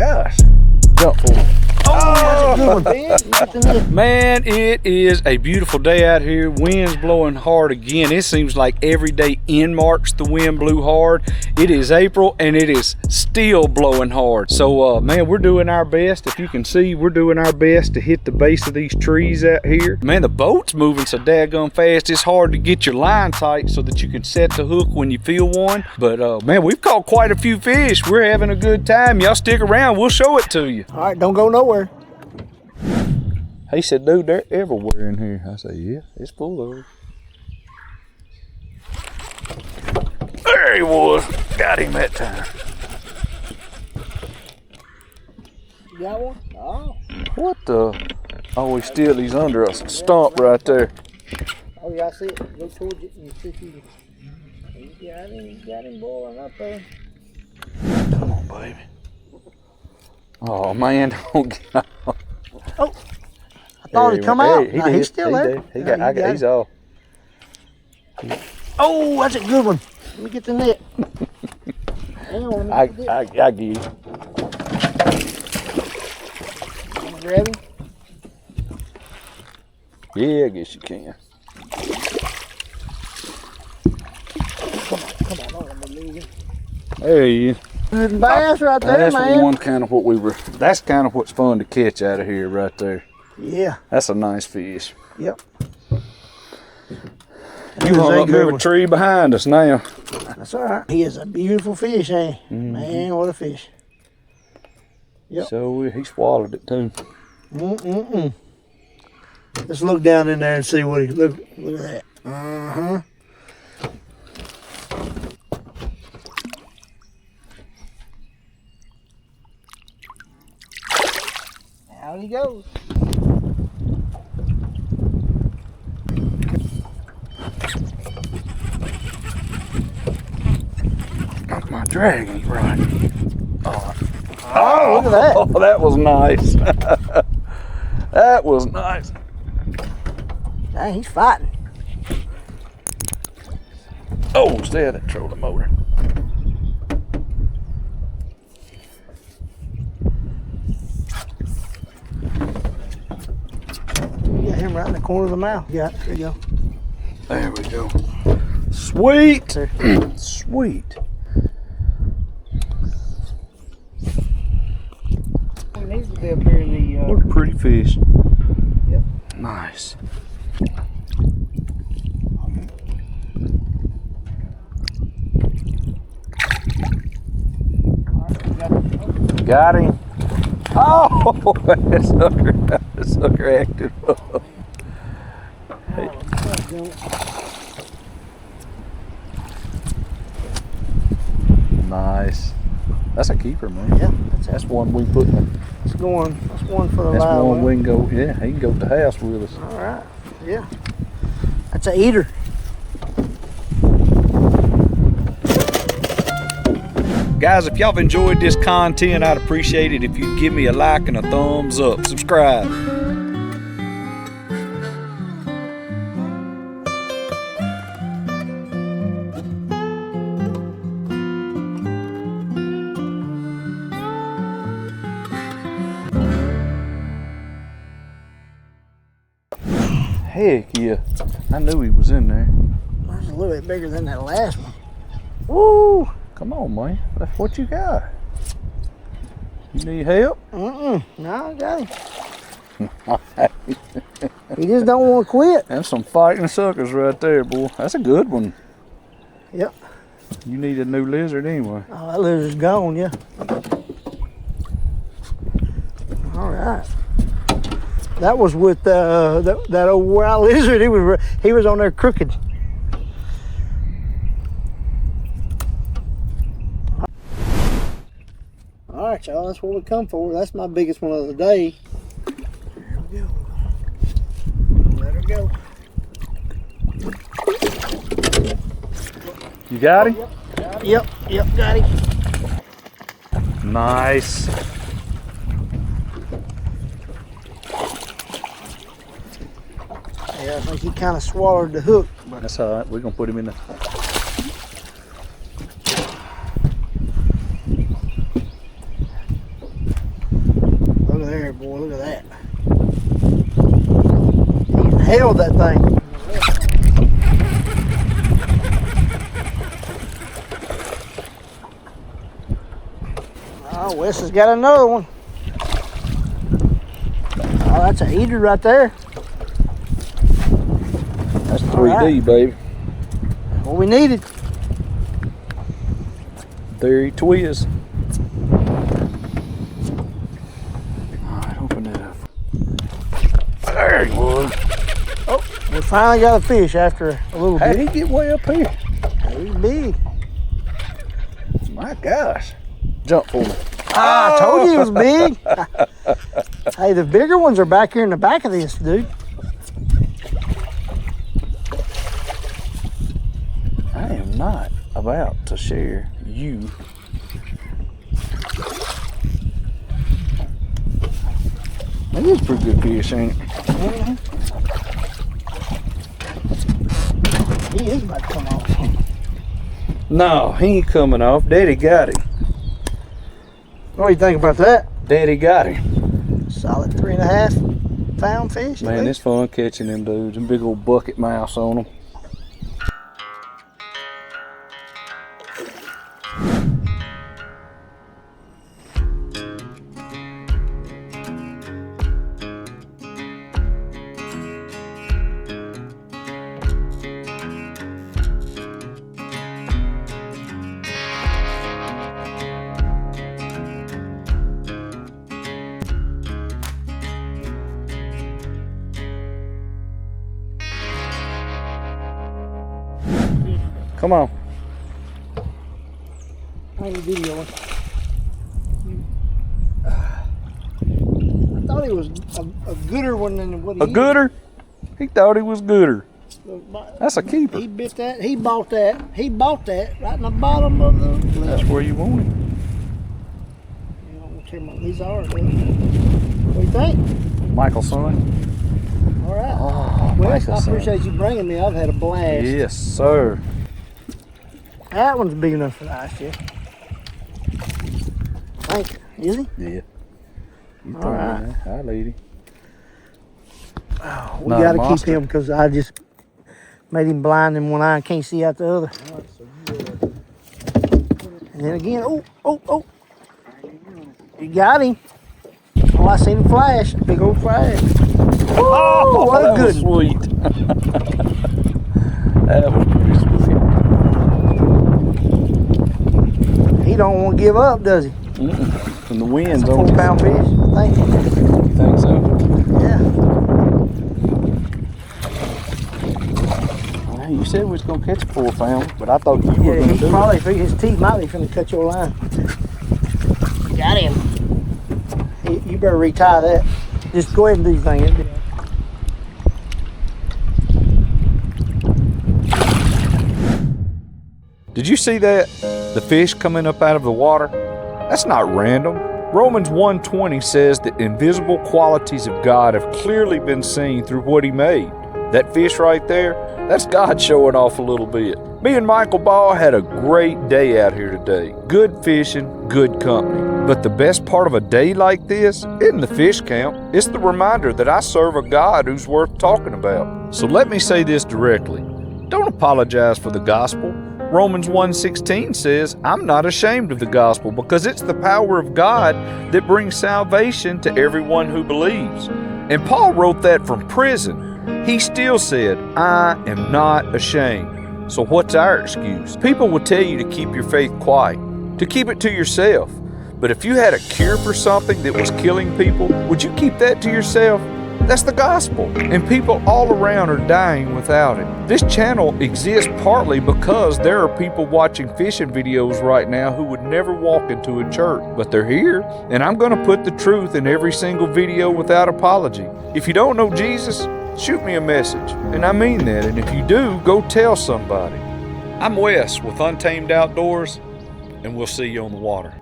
gosh. Jump for it. Oh, that's a good one. Man, it is a beautiful day out here. Wind's blowing hard again. It seems like every day in March the wind blew hard. It is April and it is still blowing hard. So man, we're doing our best. If you can see, we're doing our best to hit the base of these trees out here. Man, the boat's moving so daggone fast. It's hard to get your line tight so that you can set the hook when you feel one. But man, we've caught quite a few fish. We're having a good time. Y'all stick around, we'll show it to you. All right, don't go nowhere. He said, dude, they're everywhere in here. I said, yeah, it's full of them. There he was. Got him that time. You got one? Oh. What the? Oh, he's under a stump right there. Oh, yeah, I see it. Go towards it and you see if you got him boiling up there. Come on, baby. Oh, man, don't get off. Oh. I thought he'd come out. He's still there. He's off. Oh, that's a good one. Let me get the net. Hang on, I get you. I'm gonna grab him. Yeah, I guess you can. Come on, don't let me lose him. There he is. Good bass right there, That's man. That's kind of what's fun to catch out of here right there. Yeah. That's a nice fish. Yep. You hung up every tree behind us now. That's all right. He is a beautiful fish, ain't he? Man, what a fish. Yep. So he swallowed it too. Let's look down in there and see what he look at that. Uh-huh. Out he goes. My drag ain't right. Oh, look at that. Oh, that was nice. That was nice. Dang, he's fighting. Oh, stay at that trolling motor. You got him right in the corner of the mouth. Yeah, there you go. There we go. Sweet. Sweet. He needs to be up here in the... What a pretty fish. Yep. Nice. Got him. Oh, that sucker acted up. Hey. Nice. That's a keeper, man. Yeah, that's one we put in the... That's one for the That's live one we can go, yeah, he can go to the house with us. All right, yeah. That's a eater. Guys, if y'all have enjoyed this content, I'd appreciate it if you'd give me a like and a thumbs up. Subscribe. Heck yeah, I knew he was in there. That's a little bit bigger than that last one. Woo! Come on, man. That's what you got. You need help? No, I got him. He just don't want to quit. That's some fighting suckers right there, boy. That's a good one. Yep. You need a new lizard anyway. Oh, that lizard's gone, yeah. All right. That was with that old wild lizard. He was on there crooked. All right, y'all. That's what we come for. That's my biggest one of the day. There we go. Let her go. You got him? Yep, got him. Nice. Yeah, I think he kind of swallowed the hook. That's all right. We're gonna put him in the. held that thing. Oh, Wes has got another one. Oh, that's an eater right there. That's 3D, baby. What we needed. There he twiz. Alright, open it up. There he was. Oh, we finally got a fish after a little How'd bit. he get way up here? He's big. My gosh. Jump for me. Ah, I told you it was big. Hey, the bigger ones are back here in the back of this, dude. I am not about to share you. That is a pretty good fish, ain't it? Mm-hmm. He is about to come off. No, he ain't coming off. Daddy got him. What do you think about that? Daddy got him. Solid 3.5 pound fish. Man, it's fun catching them dudes. Them big old bucket mouths on them. Come on. I ain't videoing. I thought he was a gooder one than what he A gooder? He thought he was gooder. That's a keeper. He bit that. He bought that. He bought that right in the bottom of the. That's where you want him. You don't care about these are. What do you think? Michael's son. All right. Oh, Well, I Michael's son. appreciate you bringing me. I've had a blast. Yes, sir. That one's big enough for the ice chest. Thank you. Is he? Yeah. You All right. Hi, lady. Oh, we Not a got to keep monster. him because I just made him blind in one eye and can't see out the other. And then again, oh. You got him. Oh, I seen him flash. Big old flash. Oh, what a that good was one. sweet. That was pretty sweet. He don't want to give up, does he? And the wind's That's a on. 4 pound fish. Thank you. You think so? Yeah. Well, you said we was gonna catch a 4 pound, but I thought you were Yeah, gonna he do probably it. his teeth might be finna cut your line. Got him. You better retie that. Just go ahead and do your thing. Did you see that? The fish coming up out of the water? That's not random. Romans 1:20 says that invisible qualities of God have clearly been seen through what He made. That fish right there, that's God showing off a little bit. Me and Michael Baugh had a great day out here today. Good fishing, good company. But the best part of a day like this isn't the fish count. It's the reminder that I serve a God who's worth talking about. So let me say this directly. Don't apologize for the gospel. Romans 1:16 says, I'm not ashamed of the gospel because it's the power of God that brings salvation to everyone who believes. And Paul wrote that from prison. He still said, I am not ashamed. So what's our excuse? People will tell you to keep your faith quiet, to keep it to yourself. But if you had a cure for something that was killing people, would you keep that to yourself? That's the gospel, and people all around are dying without it. This channel exists partly because there are people watching fishing videos right now who would never walk into a church, but they're here, and I'm going to put the truth in every single video without apology. If you don't know Jesus, shoot me a message, and I mean that, and if you do, go tell somebody. I'm Wes with Untamed Outdoors, and we'll see you on the water.